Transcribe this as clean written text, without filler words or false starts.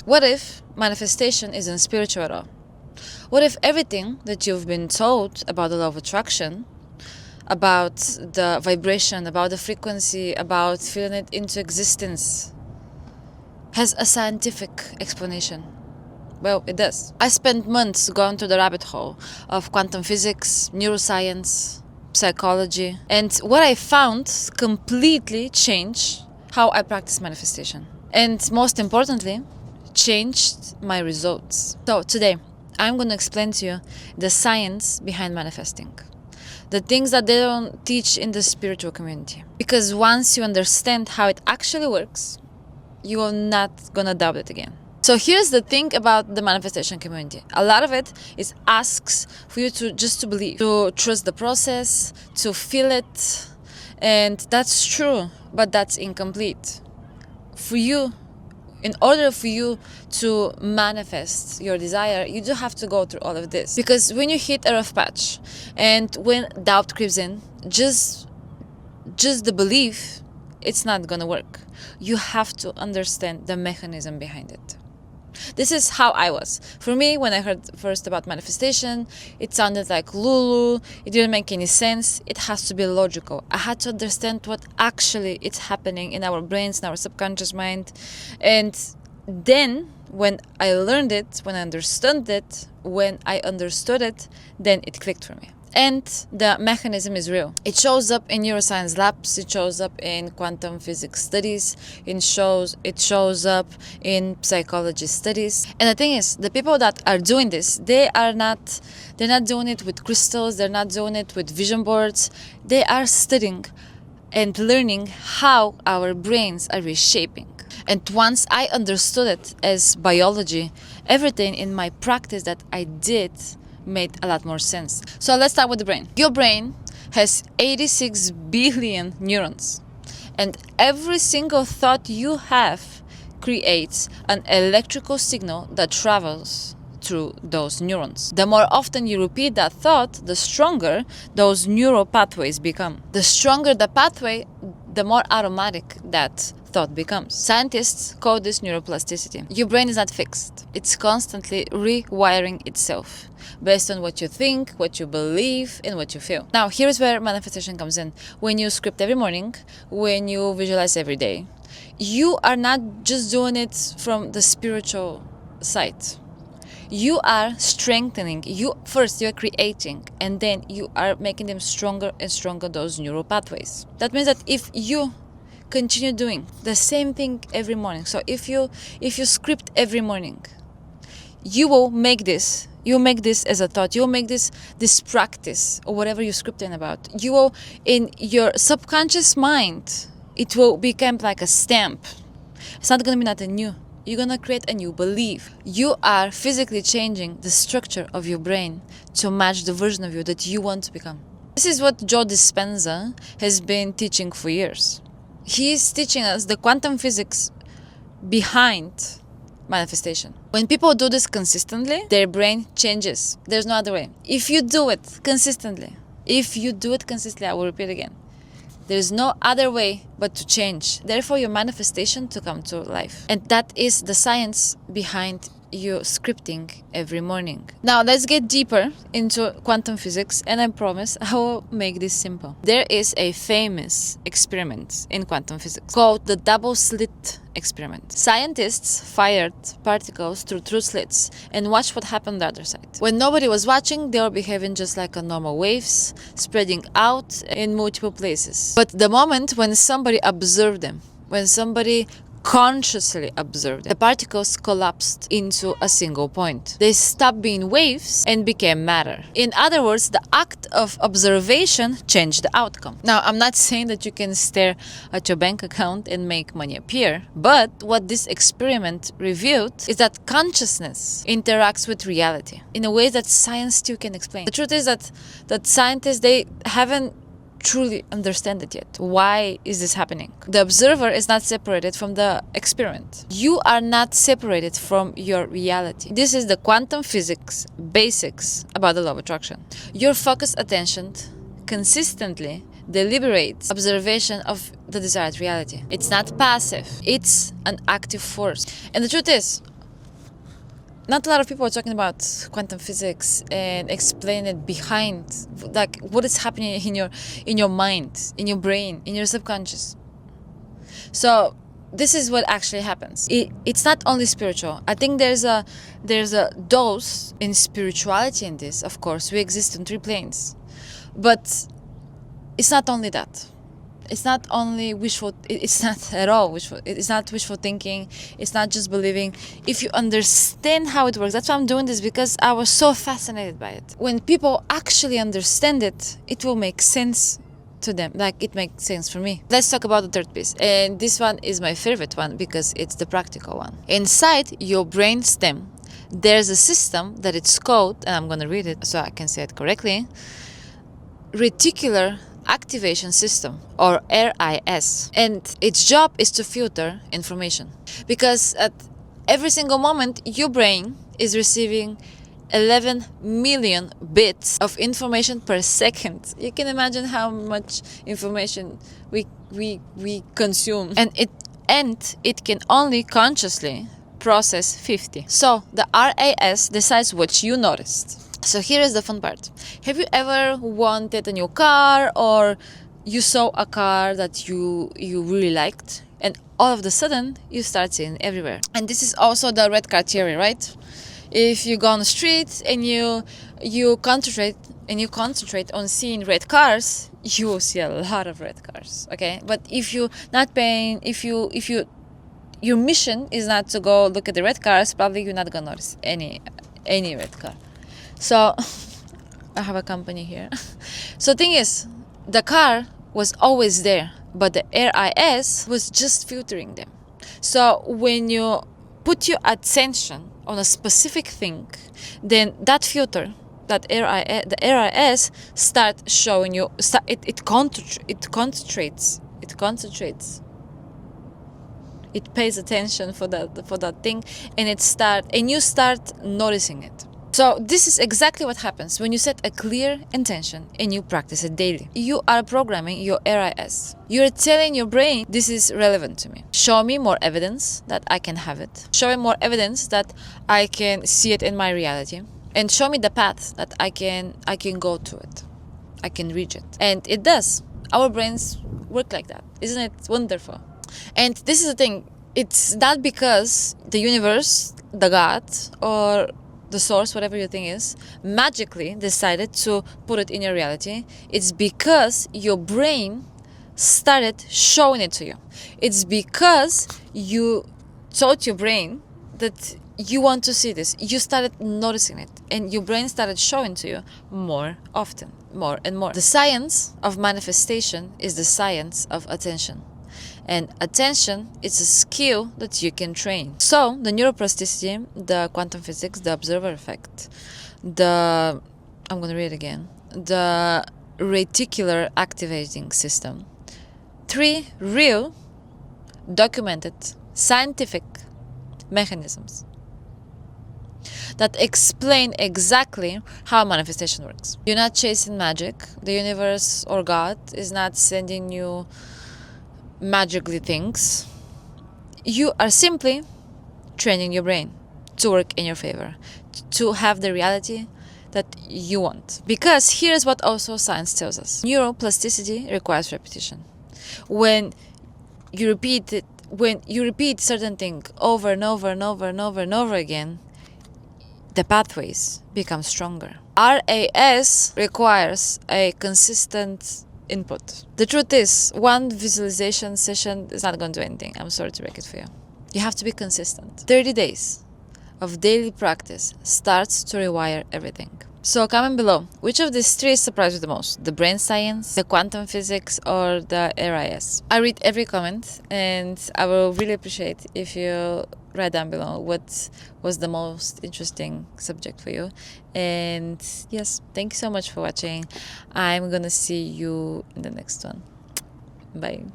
What if manifestation isn't spiritual at all? What if everything that you've been told about the law of attraction, about the vibration, about the frequency, about feeling it into existence, has a scientific explanation? Well, it does. I spent months going to the rabbit hole of quantum physics, neuroscience, psychology, and what I found completely changed how I practice manifestation. And most importantly, changed my results. So today, I'm going to explain to you the science behind manifesting. The things that they don't teach in the spiritual community. Because once you understand how it actually works, you are not going to doubt it again. So here's the thing about the manifestation community. A lot of it is asks for you to just to believe, to trust the process, to feel it. And that's true, but that's incomplete. In order for you to manifest your desire, you do have to go through all of this. Because when you hit a rough patch and when doubt creeps in, just the belief, it's not gonna work. You have to understand the mechanism behind it. This is how I was. For me, when I heard first about manifestation, it sounded like Lulu. It didn't make any sense. It has to be logical. I had to understand what actually is happening in our brains, in our subconscious mind. And then when I learned it, when I understood it, then it clicked for me. And the mechanism is real. It shows up in neuroscience labs, it shows up in quantum physics studies, it shows up in psychology studies. And the thing is, the people that are doing this, they're not doing it with crystals, they're not doing it with vision boards. They are studying and learning how our brains are reshaping. And once I understood it as biology, everything in my practice that I did made a lot more sense. So let's start with the brain. Your brain has 86 billion neurons, and every single thought you have creates an electrical signal that travels through those neurons. The more often you repeat that thought, the stronger those neural pathways become. The stronger the pathway, the more automatic that thought becomes. Scientists call this neuroplasticity. Your brain is not fixed. It's constantly rewiring itself based on what you think, what you believe, and what you feel. Now, here's where manifestation comes in. When you script every morning, when you visualize every day, you are not just doing it from the spiritual side. You are strengthening. First, you're creating, and then you are making them stronger and stronger, those neural pathways. That means that if you continue doing the same thing every morning, so if you script every morning, you'll make this as a thought, you'll make this practice or whatever you're scripting about, you will, in your subconscious mind, it will become like a stamp. It's not going to be nothing new. You're going to create a new belief. You are physically changing the structure of your brain to match the version of you that you want to become. This is what Joe Dispenza has been teaching for years. He's teaching us the quantum physics behind manifestation. When people do this consistently, their brain changes. There's no other way. If you do it consistently, I will repeat again, there's no other way but to change. Therefore, your manifestation to come to life. And that is the science behind you scripting every morning. Now, let's get deeper into quantum physics, and I promise I will make this simple. There is a famous experiment in quantum physics called the double slit experiment. Scientists fired particles through slits and watched what happened on the other side. When nobody was watching, they were behaving just like a normal waves, spreading out in multiple places. But the moment when somebody observed them, when somebody consciously observed them, the particles collapsed into a single point. They stopped being waves and became matter. In other words, the act of observation changed the outcome. Now, I'm not saying that you can stare at your bank account and make money appear, but what this experiment revealed is that consciousness interacts with reality in a way that science still can explain. The truth is that scientists, they haven't truly understand it yet. Why is this happening? The observer is not separated from the experiment. You are not separated from your reality. This is the quantum physics basics about the law of attraction. Your focused attention consistently deliberates observation of the desired reality. It's not passive. It's an active force. And the truth is, not a lot of people are talking about quantum physics and explain it behind, like what is happening in your mind, in your brain, in your subconscious. So this is what actually happens. It's not only spiritual. I think there's a dose in spirituality in this. Of course, we exist on 3 planes, but it's not only that. It's not only wishful. It's not at all wishful. It's not wishful thinking. It's not just believing. If you understand how it works, that's why I'm doing this, because I was so fascinated by it. When people actually understand it, it will make sense to them, like it makes sense for me. Let's talk about the third piece, and this one is my favorite one because it's the practical one. Inside your brain stem, there's a system that it's called, and I'm gonna read it so I can say it correctly, reticular activation system, or RIS, and its job is to filter information, because at every single moment your brain is receiving 11 million bits of information per second. You can imagine how much information we consume, and it can only consciously process 50. So the RAS decides what you noticed. So here is the fun part. Have you ever wanted a new car, or you saw a car that you really liked, and all of a sudden you start seeing it everywhere? And this is also the red car theory, right? If you go on the street and you concentrate on seeing red cars, you will see a lot of red cars. Okay, but if you not paying, if your mission is not to go look at the red cars, probably you're not gonna notice any red car. So I have a company here. So thing is, the car was always there, but the RIS was just filtering them. So when you put your attention on a specific thing, then that filter, the RIS start showing you. It concentrates. It pays attention for that thing, and you start noticing it. So this is exactly what happens when you set a clear intention and you practice it daily. You are programming your RIS. You're telling your brain, this is relevant to me. Show me more evidence that I can have it. Show me more evidence that I can see it in my reality. And show me the path that I can go to it. I can reach it. And it does. Our brains work like that. Isn't it wonderful? And this is the thing. It's not because the universe, the God, or the source, whatever your thing is, magically decided to put it in your reality. It's because your brain started showing it to you. It's because you taught your brain that you want to see this. You started noticing it, and your brain started showing to you more often, more and more. The science of manifestation is the science of attention. And attention is a skill that you can train. So the neuroplasticity, the quantum physics, the observer effect, I'm going to read it again, the reticular activating system, 3 real documented scientific mechanisms that explain exactly how manifestation works. You're not chasing magic. The universe or God is not sending you magically things. You are simply training your brain to work in your favor, to have the reality that you want. Because here's what also science tells us. Neuroplasticity requires repetition. When you repeat certain thing over and over and over and over and over again, the pathways become stronger. RAS requires a consistent input. The truth is, one visualization session is not going to do anything. I'm sorry to break it for you. You have to be consistent. 30 days of daily practice starts to rewire everything. So comment below, which of these 3 surprised you the most? The brain science, the quantum physics, or the RIS? I read every comment, and I will really appreciate if you write down below what was the most interesting subject for you. And yes, thank you so much for watching. I'm gonna see you in the next one. Bye.